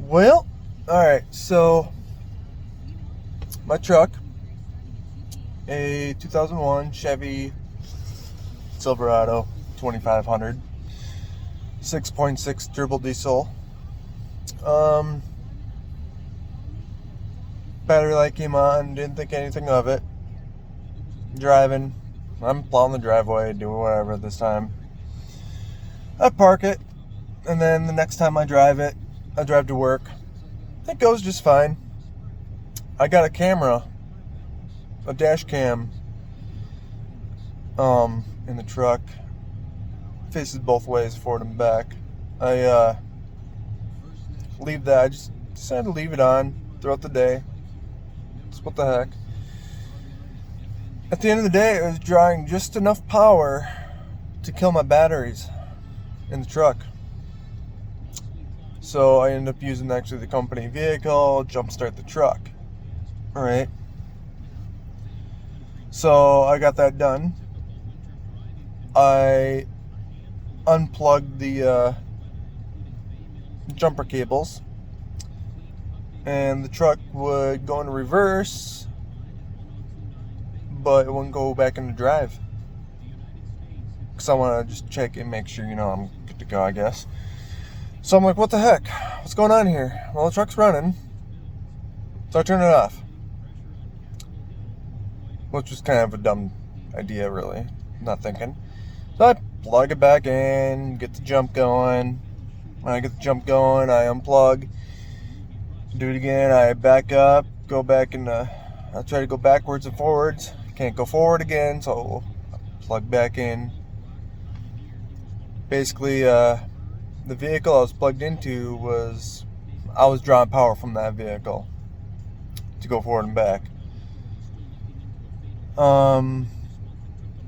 Well, alright, so my truck, a 2001 Chevy Silverado 2500, 6.6 turbo diesel. Um, Battery light came on, didn't think anything of it. Driving, I'm plowing the driveway, doing whatever this time. I park it, and then the next time I drive to work. It goes just fine. I got a camera, a dash cam, in the truck. Faces both ways, forward and back. I leave that. I just decided to leave it on throughout the day. Just what the heck. At the end of the day, it was drawing just enough power to kill my batteries in the truck. So I ended up using actually the company vehicle, jumpstart the truck. Alright. So I got that done. I unplugged the jumper cables, and the truck would go into reverse, but it wouldn't go back into drive. Because I want to just check and make sure, I'm good to go, I guess. So I'm like, what the heck? What's going on here? Well, the truck's running. So I turn it off. Which was kind of a dumb idea, really. Not thinking. So I plug it back in, get the jump going. When I get the jump going, I unplug. Do it again. I back up, go back I try to go backwards and forwards. Can't go forward again, so plug back in. Basically, the vehicle I was plugged into I was drawing power from that vehicle to go forward and back.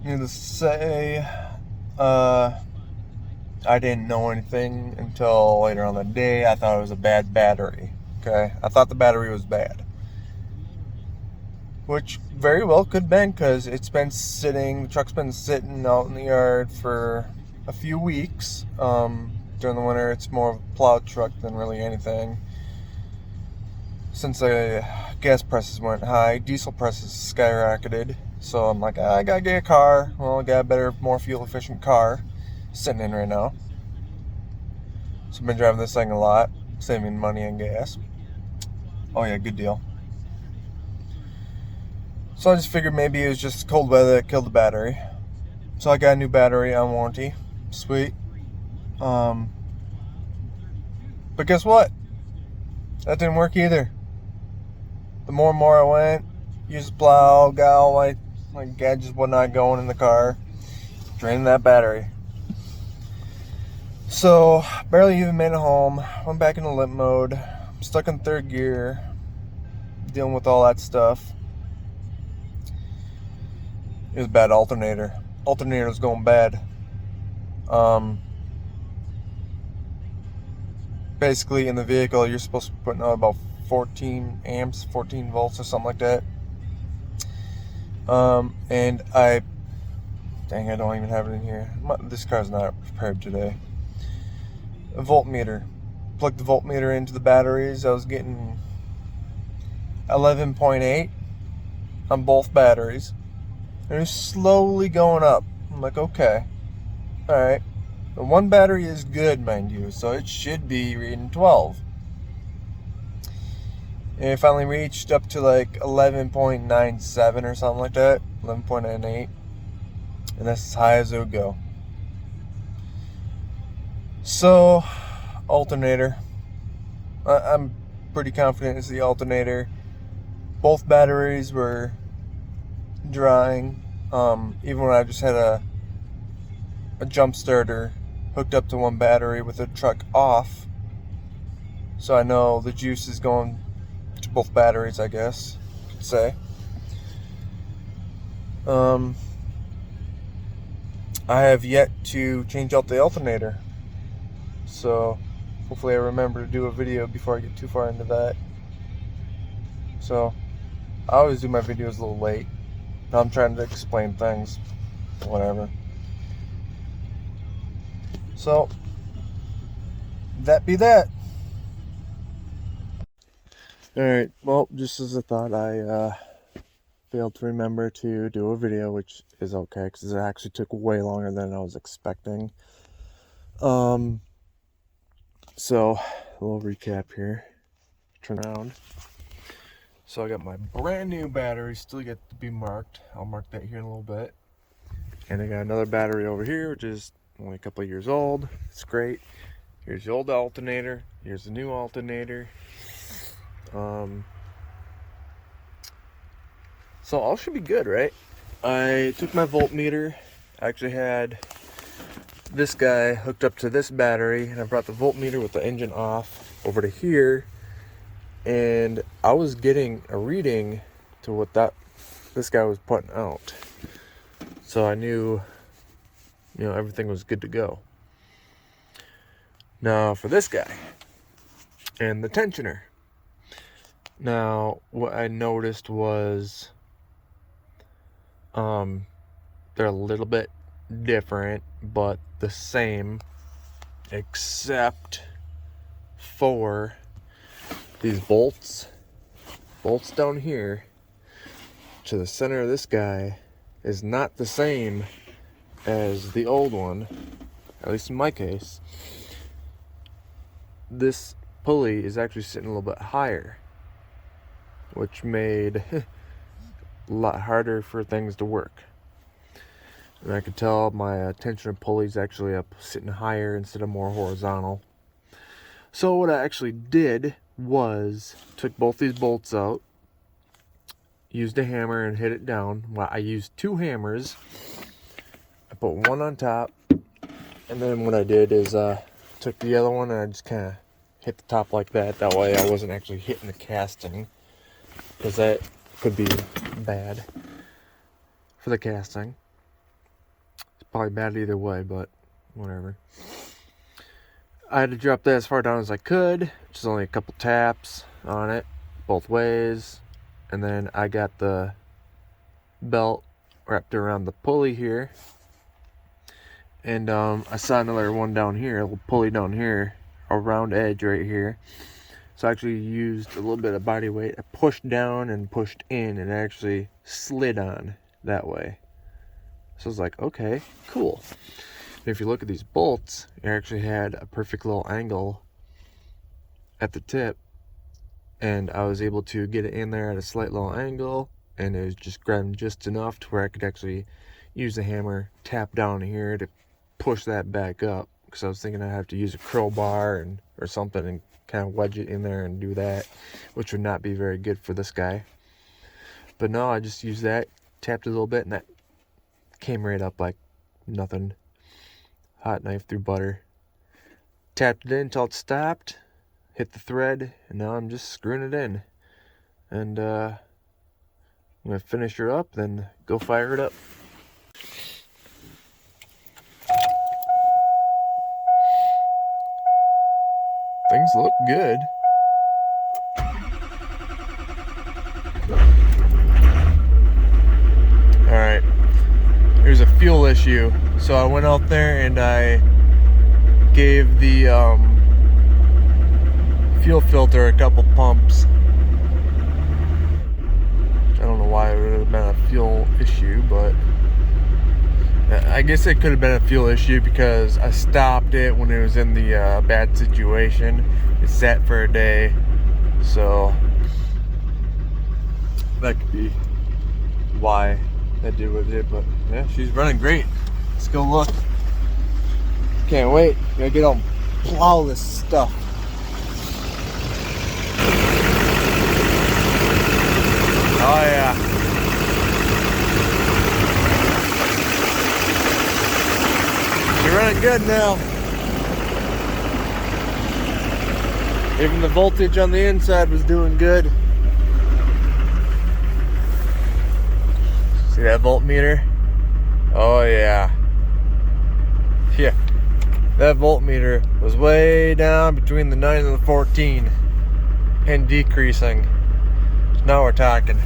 Needless to say, I didn't know anything until later on the day. I thought it was a bad battery. Okay, I thought the battery was bad, which very well could have been, because the truck's been sitting out in the yard for a few weeks. During the winter, it's more of a plow truck than really anything. Since the gas prices went high, diesel prices skyrocketed. So I'm like, I gotta get a car. Well, I got a better, more fuel efficient car sitting in right now. So I've been driving this thing a lot, saving money on gas. Oh yeah, good deal. So I just figured maybe it was just cold weather that killed the battery. So I got a new battery on warranty. Sweet. But guess what? That didn't work either. The more and more I went, used the plow, got all my gadgets, whatnot going in the car, draining that battery. So, barely even made it home. Went back into limp mode. I'm stuck in third gear, dealing with all that stuff. It was a bad alternator. Alternator was going bad. Basically, in the vehicle, you're supposed to be putting out about 14 amps, 14 volts or something like that. And I don't even have it in here. This car's not prepared today. A voltmeter. Plugged the voltmeter into the batteries. I was getting 11.8 on both batteries. And it was slowly going up. I'm like, okay. Alright. The one battery is good, mind you, so it should be reading 12. And it finally reached up to like 11.97 or something like that. 11.98. And that's as high as it would go. So, alternator. I'm pretty confident it's the alternator. Both batteries were drying. Even when I just had a jump starter hooked up to one battery with the truck off. So I know the juice is going to both batteries, I guess you could say. I have yet to change out the alternator. So hopefully I remember to do a video before I get too far into that. So I always do my videos a little late. I'm trying to explain things. Whatever. So that be that. Alright, well, just as a thought, I failed to remember to do a video, which is okay, because it actually took way longer than I was expecting. So, a little recap here. Turn around. So I got my brand new battery, still yet to be marked. I'll mark that here in a little bit. And I got another battery over here, which is only a couple of years old. It's great. Here's the old alternator. Here's the new alternator. So all should be good, right? I took my voltmeter. I actually had this guy hooked up to this battery, and I brought the voltmeter with the engine off over to here, and I was getting a reading to what this guy was putting out. So I knew, everything was good to go. Now for this guy and the tensioner. Now what I noticed was they're a little bit different, but the same, except for these bolts down here to the center of this guy is not the same as the old one, at least in my case. This pulley is actually sitting a little bit higher, which made a lot harder for things to work. And I could tell my tensioner pulley's actually up sitting higher instead of more horizontal. So what I actually did was took both these bolts out, used a hammer and hit it down. Well, I used 2 hammers. I put one on top, and then what I did is took the other one and I just kind of hit the top like that. That way I wasn't actually hitting the casting, because that could be bad for the casting. It's probably bad either way, but whatever. I had to drop that as far down as I could, which is only a couple taps on it both ways. And then I got the belt wrapped around the pulley here. And I saw another one down here, a little pulley down here, a round edge right here. So I actually used a little bit of body weight. I pushed down and pushed in, and it actually slid on that way. So I was like, okay, cool. And if you look at these bolts, it actually had a perfect little angle at the tip, and I was able to get it in there at a slight little angle, and it was just grabbing just enough to where I could actually use the hammer, tap down here to push that back up, because I was thinking I'd have to use a crowbar or something and kind of wedge it in there and do that, which would not be very good for this guy. But no, I just used that, tapped it a little bit, and that came right up like nothing. Hot knife through butter. Tapped it in until it stopped, hit the thread, and now I'm just screwing it in. And I'm going to finish her up, then go fire it up. Things look good. Alright, here's a fuel issue. So I went out there and I gave the fuel filter a couple pumps. I don't know why it would have been a fuel issue, but I guess it could have been a fuel issue because I stopped it when it was in the bad situation. It sat for a day, so that could be why that did what it did. But yeah, she's running great. Let's go look. Can't wait. Gotta get on plow this stuff. Oh yeah. You're running good now. Even the voltage on the inside was doing good. See that voltmeter? Oh yeah. Yeah. That voltmeter was way down between the 9 and the 14 and decreasing. So now we're talking.